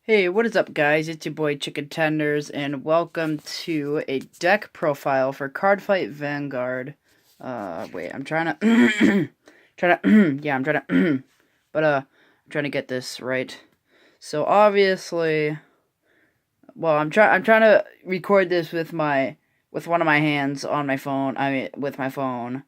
Hey, what is up, guys? It's your boy Chicken Tenders, and welcome to a deck profile for Cardfight Vanguard. Wait, I'm trying to, yeah, I'm trying to, I'm trying to get this right. So obviously, well, I'm trying to record this with one of my hands on my phone. I mean, with my phone,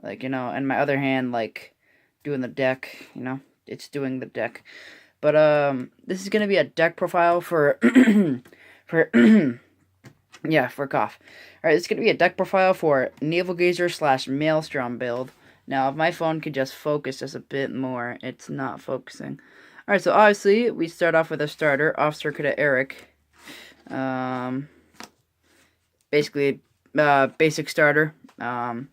and my other hand, doing the deck. It's doing the deck. But this is gonna be a deck profile for for for cough. All right, it's gonna be a deck profile for Navalgazer / Maelstrom build. Now, if my phone could just focus just a bit more, it's not focusing. All right, so obviously we start off with a starter, Officer Cadet Eric. Basically, basic starter. You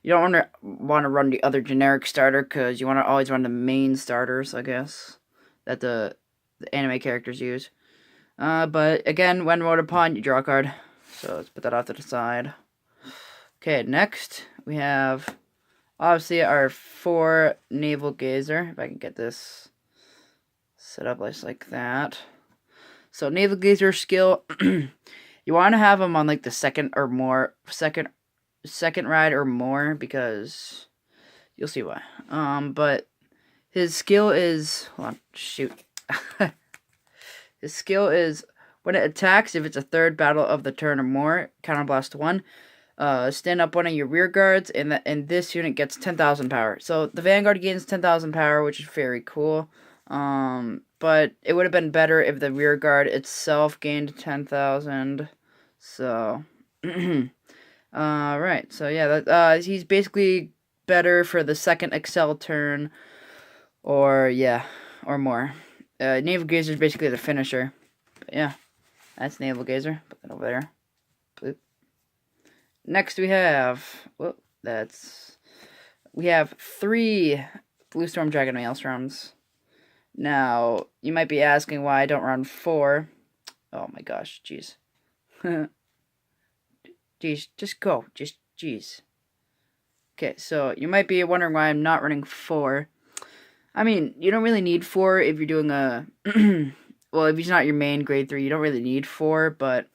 don't want to run the other generic starter because you want to always run the main starters, I guess, that the anime characters use. But again, when rolled upon, you draw a card. So let's put that off to the side. Okay, next we have obviously our 4 Navalgazer. If I can get this set up like that. So Navalgazer skill, you want to have him on like the second ride or more because you'll see why. But his skill is, hold on, shoot. His skill is when it attacks, if it's a third battle of the turn or more, counterblast 1. Stand up one of your rear guards, and this unit gets 10,000 power. So the Vanguard gains 10,000 power, which is very cool. But it would have been better if the rear guard itself gained 10,000. So, right. So yeah, he's basically better for the second Excel turn, or more. Navalgazer is basically the finisher. But yeah, that's Navalgazer. Put that over there. Boop. Next we have, we have 3 Blue Storm Dragon Maelstroms. Now, you might be asking why I don't run 4. Oh my gosh, jeez. Jeez, just go. Jeez. Okay, so you might be wondering why I'm not running 4. I mean, you don't really need 4 if you're doing a... well, if he's not your main grade 3, you don't really need 4, but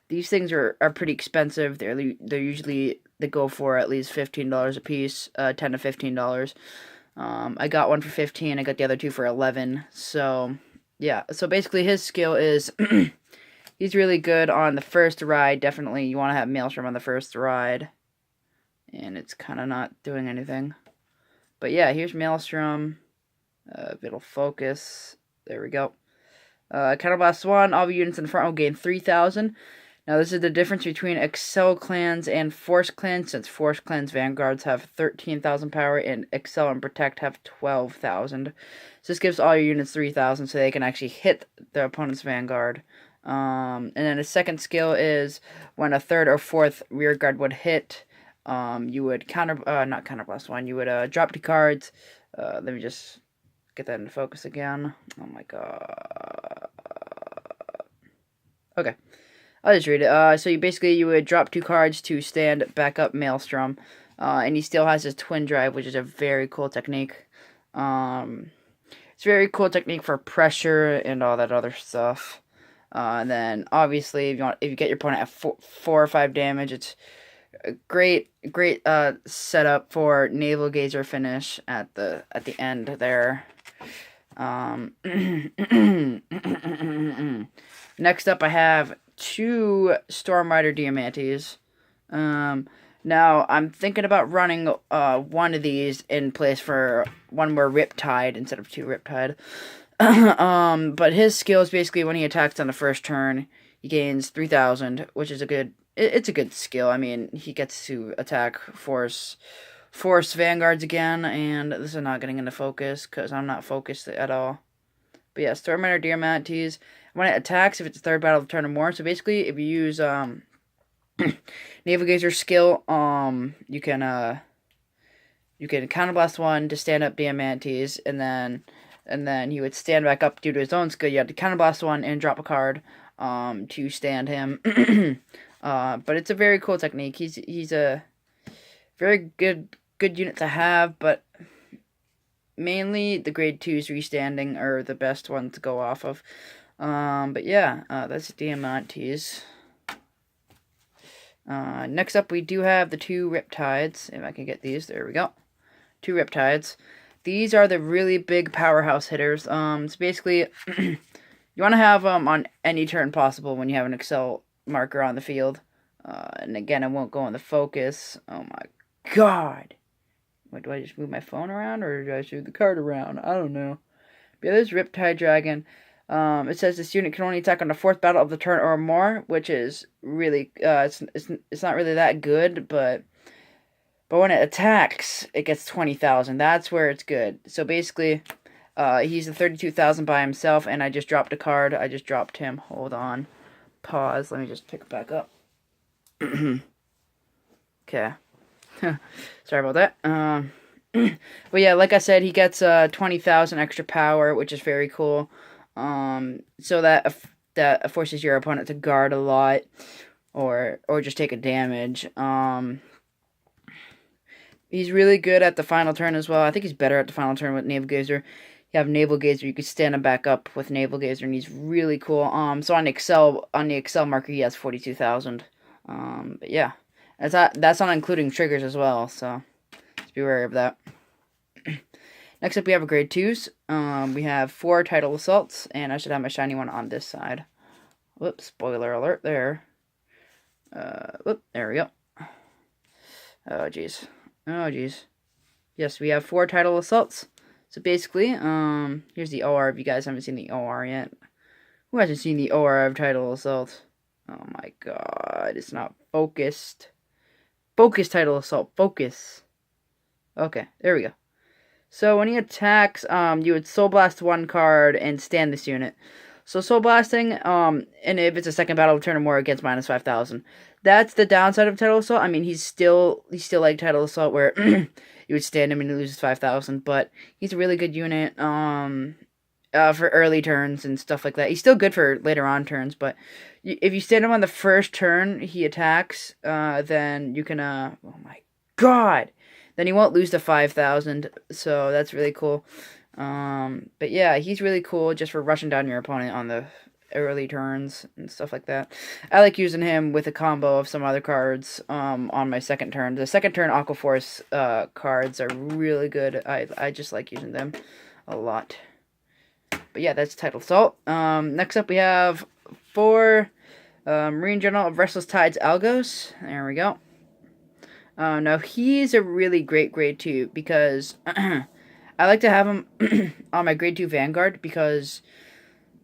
these things are pretty expensive. They're usually, they go for at least $15 a piece, $10 to $15. I got one for 15, I got the other 2 for 11, so, yeah. So basically his skill is, he's really good on the first ride. Definitely you want to have Maelstrom on the first ride, and it's kind of not doing anything. But yeah, here's Maelstrom. If it'll focus, there we go. Counterblast 1, all the units in the front will gain 3,000. Now this is the difference between Excel clans and Force clans, since Force clans Vanguards have 13,000 power and Excel and Protect have 12,000. So this gives all your units 3,000 so they can actually hit their opponent's Vanguard. And then the second skill is when a third or fourth rear guard would hit, you would not counterblast 1, you would drop 2 cards. Let me just get that into focus again. Oh my god. Okay. I'll just read it. So you would drop 2 cards to stand back up Maelstrom. And he still has his twin drive, which is a very cool technique. It's a very cool technique for pressure and all that other stuff. And then obviously if you get your opponent at 4 or 5 damage, it's a great setup for Navalgazer finish at the end there. Next up I have 2 Storm Rider Diamantes. Now I'm thinking about running one of these in place for one more Riptide instead of 2 Riptide. But his skill is basically when he attacks on the first turn, he gains 3,000, which is it's a good skill. I mean, he gets to attack Force Vanguards again, and this is not getting into focus because I'm not focused at all. But yeah, Storm Rider Diamantes, when it attacks, if it's a third battle of the turn or more, so basically if you use Navigator skill, you can counterblast 1 to stand up Diamantes, and then he would stand back up due to his own skill. You have to counterblast 1 and drop a card to stand him. But it's a very cool technique. He's a very good unit to have, but mainly the grade 2s restanding are the best ones to go off of. But yeah, that's Diamantes. Next up, we do have the 2 Riptides. If I can get these, there we go. 2 Riptides. These are the really big powerhouse hitters. So basically, you want to have them on any turn possible when you have an Excel marker on the field. And again, I won't go on the focus. Oh my god. Wait, do I just move my phone around, or do I just move the card around? I don't know. But yeah, there's Riptide Dragon. It says this unit can only attack on the 4th battle of the turn or more, which is really, it's not really that good, but when it attacks, it gets 20,000. That's where it's good. So basically, he's a 32,000 by himself, and I just dropped a card. I just dropped him. Hold on. Pause. Let me just pick it back up. Okay. Sorry about that. But yeah, like I said, he gets 20,000 extra power, which is very cool. So that forces your opponent to guard a lot, or just take a damage. He's really good at the final turn as well. I think he's better at the final turn with Navalgazer. You have Navalgazer, you can stand him back up with Navalgazer, and he's really cool. So on the Excel marker, he has 42,000. But yeah, that's not including triggers as well. So just be wary of that. Next up, we have a grade 2s. We have 4 Tidal Assaults, and I should have my shiny one on this side. Whoops, spoiler alert there. Whoop, there we go. Oh, jeez. Oh, jeez. Yes, we have 4 Tidal Assaults. So basically, here's the OR if you guys haven't seen the OR yet. Who hasn't seen the OR of Tidal Assault? Oh my god, it's not focused. Focus, Tidal Assault, focus. Okay, there we go. So when he attacks, you would Soul Blast 1 card and stand this unit. So Soul Blasting, and if it's a 2nd battle of turn or more, it gets minus 5,000. That's the downside of Tidal Assault. I mean, he's still like Tidal Assault, where you would stand him and he loses 5,000. But he's a really good unit for early turns and stuff like that. He's still good for later on turns, but if you stand him on the first turn he attacks, then you can, oh my god! Then he won't lose the 5,000, so that's really cool. But yeah, he's really cool just for rushing down your opponent on the early turns and stuff like that. I like using him with a combo of some other cards on my 2nd turn. The 2nd turn Aqua Force cards are really good. I just like using them a lot. But yeah, that's Tidal Assault. Next up we have 4 Marine General of Restless Tides Algos. There we go. Now, he's a really great grade 2 because I like to have him on my grade 2 Vanguard because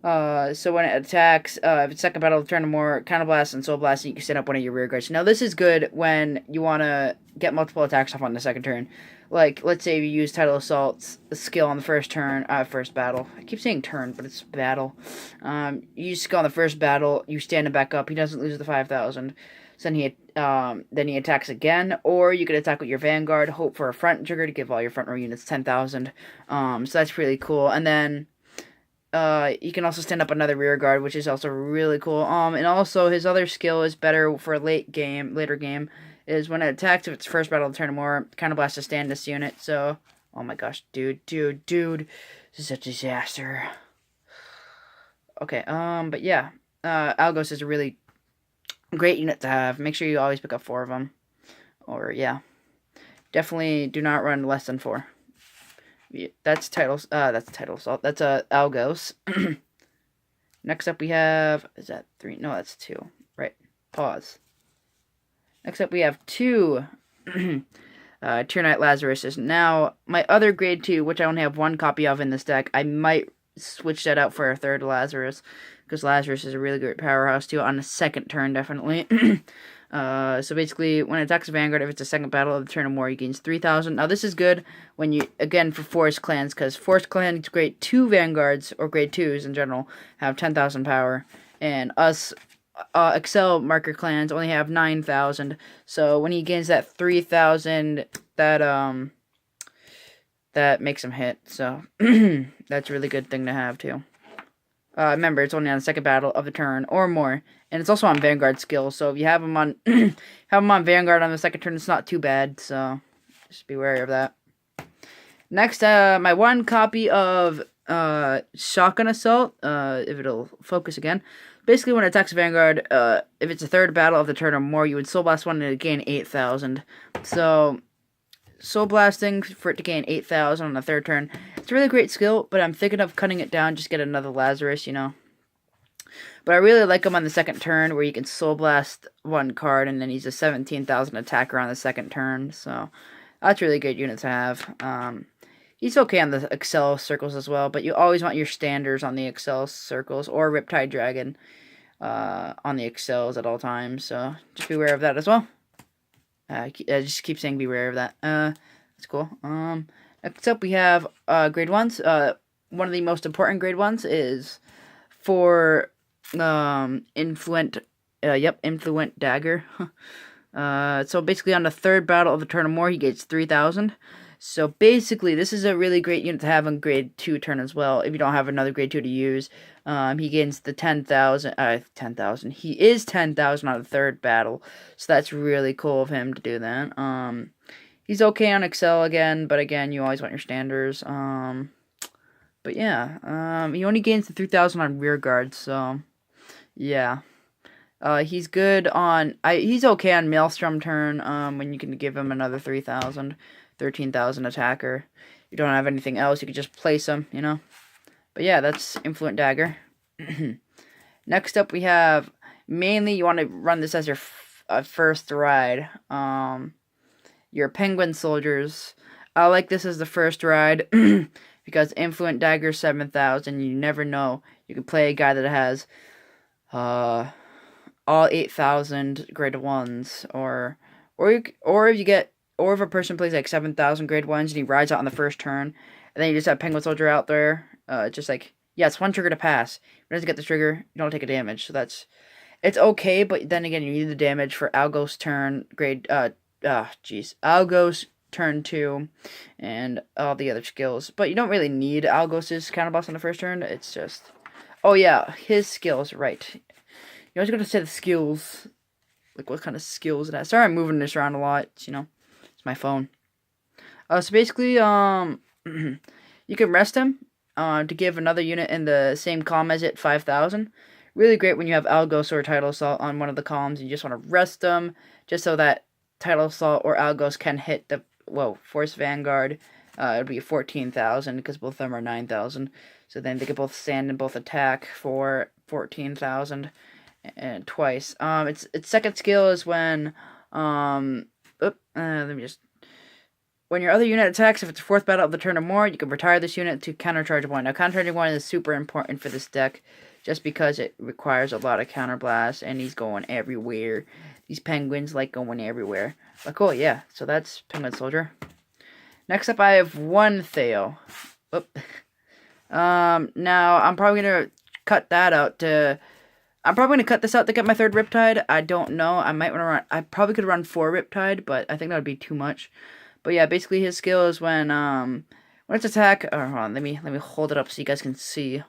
so when it attacks, if it's 2nd battle of turn or more, Counterblast and Soul Blast, you can set up one of your rear guards. Now, this is good when you want to get multiple attacks off on the 2nd turn. Like, let's say you use Tidal Assault's skill on the first turn, first battle. I keep saying turn, but it's battle. You use skill on the first battle, you stand him back up, he doesn't lose the 5,000. So then he attacks again, or you could attack with your Vanguard, hope for a front trigger to give all your front row units 10,000. So that's really cool. And then you can also stand up another rear guard, which is also really cool. And also his other skill is better for later game, is when it attacks, if it's first battle of the turn or more, Counterblast to stand this unit. So, oh my gosh, dude, this is a disaster. Okay, but yeah, Algos is a really great unit to have. Make sure you always pick up 4 of them. Or, yeah. Definitely do not run less than 4. Yeah, that's Tidal Assault. That's Algos. Next up we have, is that 3? No, that's 2. Right. Pause. Next up we have 2 Tier Knight Lazaruses. Now, my other grade 2, which I only have 1 copy of in this deck, I might switch that out for a 3rd Lazarus, because Lazarus is a really great powerhouse too on the 2nd turn, definitely. So basically, when it attacks a Vanguard, if it's a 2nd battle of the turn or more, he gains 3,000. Now this is good when you, again, for Forest Clans, because Forest Clans grade 2 Vanguards, or grade 2s in general, have 10,000 power, and us Excel marker clans only have 9,000. So when he gains that 3,000, that makes him hit. So that's a really good thing to have too. Remember, it's only on the 2nd battle of the turn or more, and it's also on Vanguard skill. So if you have him on Vanguard on the 2nd turn, it's not too bad. So just be wary of that. Next, my one copy of Shotgun Assault, if it'll focus again. Basically, when it attacks a Vanguard, if it's a third battle of the turn or more, you would Soul Blast one and it gain 8,000. So, Soul Blasting for it to gain 8,000 on the third turn. It's a really great skill, but I'm thinking of cutting it down, just get another Lazarus, you know. But I really like him on the second turn, where you can Soul Blast one card, and then he's a 17,000 attacker on the second turn. So, that's a really good unit to have. He's okay on the Excel circles as well, but you always want your standards on the Excel circles, or Riptide Dragon on the Excels at all times. So, just be aware of that as well. I just keep saying beware of that. That's cool. Next up we have grade 1s. One of the most important grade 1s is for Influent Dagger. So basically on the third battle of the turn or more, he gets 3,000. So basically, this is a really great unit to have on grade 2 turn as well, if you don't have another grade 2 to use. He gains the 10,000, 10,000. He is 10,000 on the third battle, so that's really cool of him to do that. He's okay on Excel again, but again, you always want your standards. But yeah, he only gains the 3,000 on rear guard, so yeah. He's good on, he's okay on Maelstrom turn, when you can give him another 3,000. 13,000 attacker. You don't have anything else, you can just place him, you know. But yeah, that's Influent Dagger. Next up we have, mainly you want to run this as your first ride. Your Penguin Soldiers. I like this as the first ride because Influent Dagger 7,000. You never know. You can play a guy that has all 8,000 grade 1s, or if you get, or if a person plays like 7,000 grade 1s and he rides out on the first turn, and then you just have Penguin Soldier out there, just like, yeah, it's one trigger to pass. If it doesn't get the trigger, you don't take a damage. So it's okay, but then again, you need the damage for Algos turn, Algos turn 2, and all the other skills. But you don't really need Algos' counterboss on the first turn. It's just, oh yeah, his skills, right. You always got to say the skills, like what kind of skills it has. Sorry I'm moving this around a lot, it's my phone. So basically, you can rest him to give another unit in the same column as it 5,000. Really great when you have Algos or Tidal Assault on one of the columns. You just want to rest them just so that Tidal Assault or Algos can hit the, Force Vanguard. It would be 14,000 because both of them are 9,000. So then they can both stand and both attack for 14,000 and twice. Its second skill is when when your other unit attacks, if it's a fourth battle of the turn or more, you can retire this unit to countercharge 1. Now, countercharging 1 is super important for this deck, just because it requires a lot of counterblast, and he's going everywhere. These penguins like going everywhere. But cool, yeah. So that's Penguin Soldier. Next up, I have one Theo. Now I'm probably gonna cut that out to. I'm probably gonna cut this out to get my third Riptide. I don't know. I might want to run. I probably could run 4 Riptide, but I think that would be too much. But yeah, basically his skill is when its attack. Hold on, let me hold it up so you guys can see.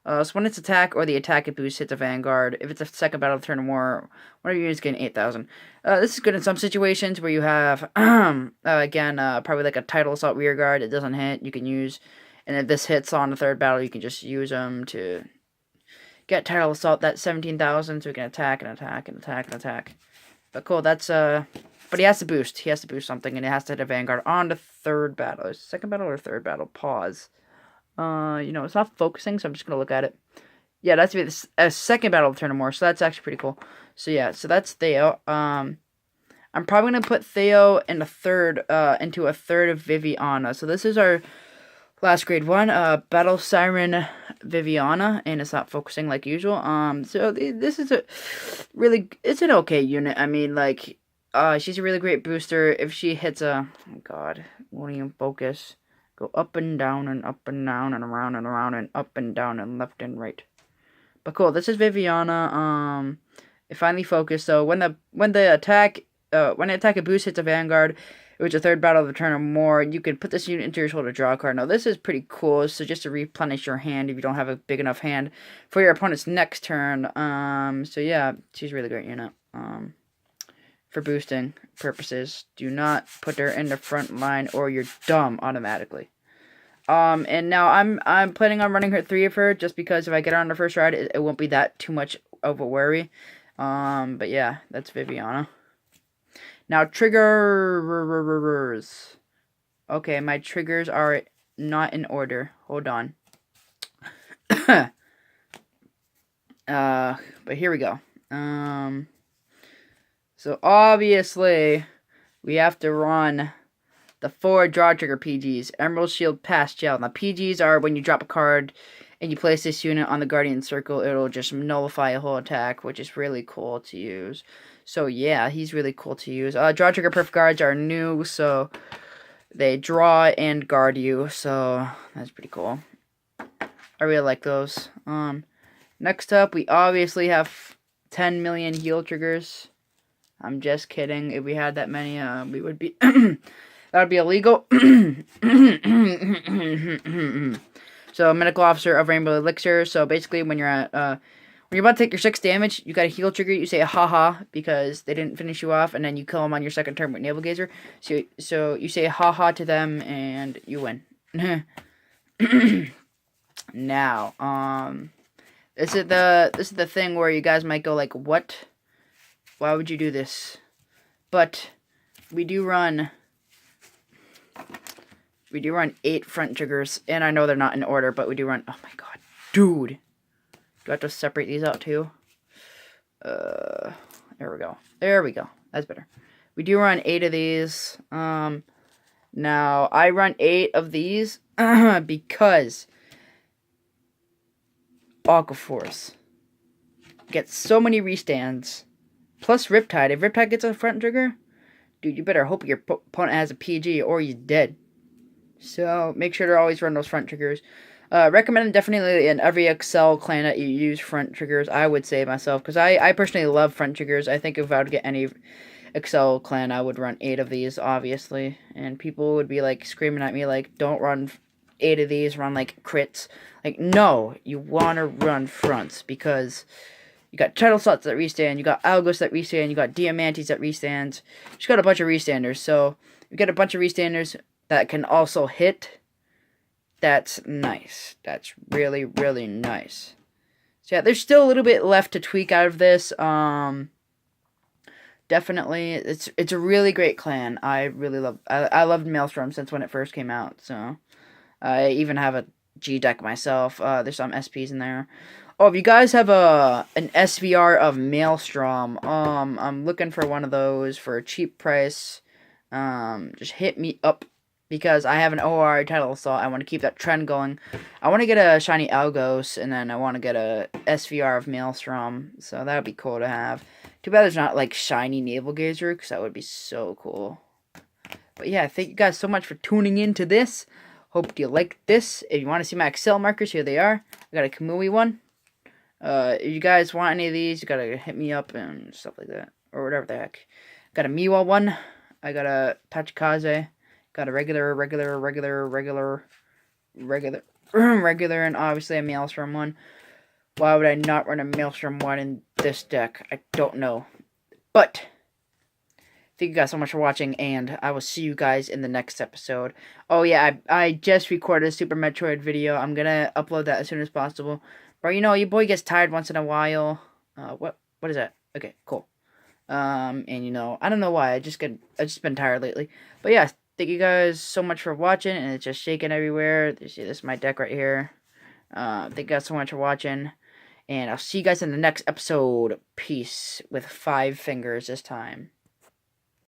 So when its attack or the attack it boosts hits a Vanguard, if it's a second battle of the turn or more, one of your units getting 8,000. This is good in some situations where you have, again, probably like a Tidal Assault rear guard. It doesn't hit, you can use, and if this hits on the third battle, you can just use them to get Tidal Assault, that's 17,000, so we can attack and attack and attack and attack. But cool, that's, but he has to boost. He has to boost something, and it has to hit a Vanguard on the third battle. Second battle or third battle? Pause. It's not focusing, so I'm just going to look at it. Yeah, that's a second battle of turn or more, so that's actually pretty cool. So yeah, so that's Theo. I'm probably going to put Theo in a third, into a third of Viviana. So this is our last grade 1, Battle Siren Viviana, and it's not focusing like usual. So this is it's an okay unit. I mean, like, she's a really great booster. If she hits oh god, won't even focus. Go up and down and around and around and up and down and left and right. But cool, this is Viviana. It finally focused. So when the attack a boost hits a Vanguard, which is a third battle of the turn or more, you can put this unit into your shoulder to draw a card. Now this is pretty cool. So just to replenish your hand if you don't have a big enough hand for your opponent's next turn. So yeah, she's a really great unit. for boosting purposes. Do not put her in the front line or you're dumb automatically. And now I'm planning on running her 3 of her just because if I get her on the first ride, it won't be that too much of a worry. But yeah, that's Viviana. Now triggers. Okay, my triggers are not in order. Hold on. But here we go. So obviously we have to run the 4 draw trigger PGs. Emerald Shield, Pass, Gel. Now PGs are when you drop a card and you place this unit on the Guardian Circle, it'll just nullify a whole attack, which is really cool to use. So yeah, he's really cool to use. Draw trigger perf guards are new, so they draw and guard you, so that's pretty cool. I really like those. Next up, we obviously have 10 million heal triggers. I'm just kidding. If we had that many, we would be... that would be illegal. So, Medical Officer of Rainbow Elixir. So, basically, when you're at... when you're about to take your 6 damage, you got a heal trigger, you say haha because they didn't finish you off, and then you kill them on your second turn with Navalgazer. So you say haha to them, and you win. Now, this is the thing where you guys might go like, what? Why would you do this? But we do run 8 front triggers, and I know they're not in order, but we do run. Oh my god, dude! Do I have to separate these out too? There we go. There we go. That's better. We do run 8 of these. Now I run 8 of these because Aquaforce gets so many restands. Plus Riptide. If Riptide gets a front trigger, dude, you better hope your opponent has a PG or he's dead. So make sure to always run those front triggers. Recommend definitely in every Excel clan that you use front triggers, I would say myself, because I personally love front triggers. I think if I would get any Excel clan, I would run 8 of these, obviously. And people would be like screaming at me like, don't run 8 of these, run like crits. Like, no, you want to run fronts because you got Tidal Slots that restand, you got Algos that restand, you got Diamantes that restands. You just got a bunch of restanders. So you get a bunch of restanders that can also hit. That's nice. That's really, really nice. So yeah, there's still a little bit left to tweak out of this. Definitely, it's a really great clan. I really love. I loved Maelstrom since when it first came out. So I even have a G deck myself. There's some SPs in there. Oh, if you guys have an SVR of Maelstrom, I'm looking for one of those for a cheap price. Just hit me up. Because I have an OR Tidal Assault, I want to keep that trend going. I want to get a shiny Algos, and then I want to get a SVR of Maelstrom. So that would be cool to have. Too bad there's not like shiny Navalgazer, because that would be so cool. But yeah, thank you guys so much for tuning in to this. Hope you liked this. If you want to see my Excel markers, here they are. I got a Kamui one. If you guys want any of these, you gotta hit me up and stuff like that. Or whatever the heck. Got a Miwa one. I got a Tachikaze. Got a regular, and obviously a Maelstrom one. Why would I not run a Maelstrom one in this deck? I don't know. But, thank you guys so much for watching, and I will see you guys in the next episode. Oh yeah, I just recorded a Super Metroid video. I'm gonna upload that as soon as possible. But you know, your boy gets tired once in a while. What is that? Okay, cool. And you know, I don't know why. I just been tired lately. But yeah. Thank you guys so much for watching, and it's just shaking everywhere. You see, this is my deck right here. Thank you guys so much for watching, and I'll see you guys in the next episode. Peace with 5 fingers this time.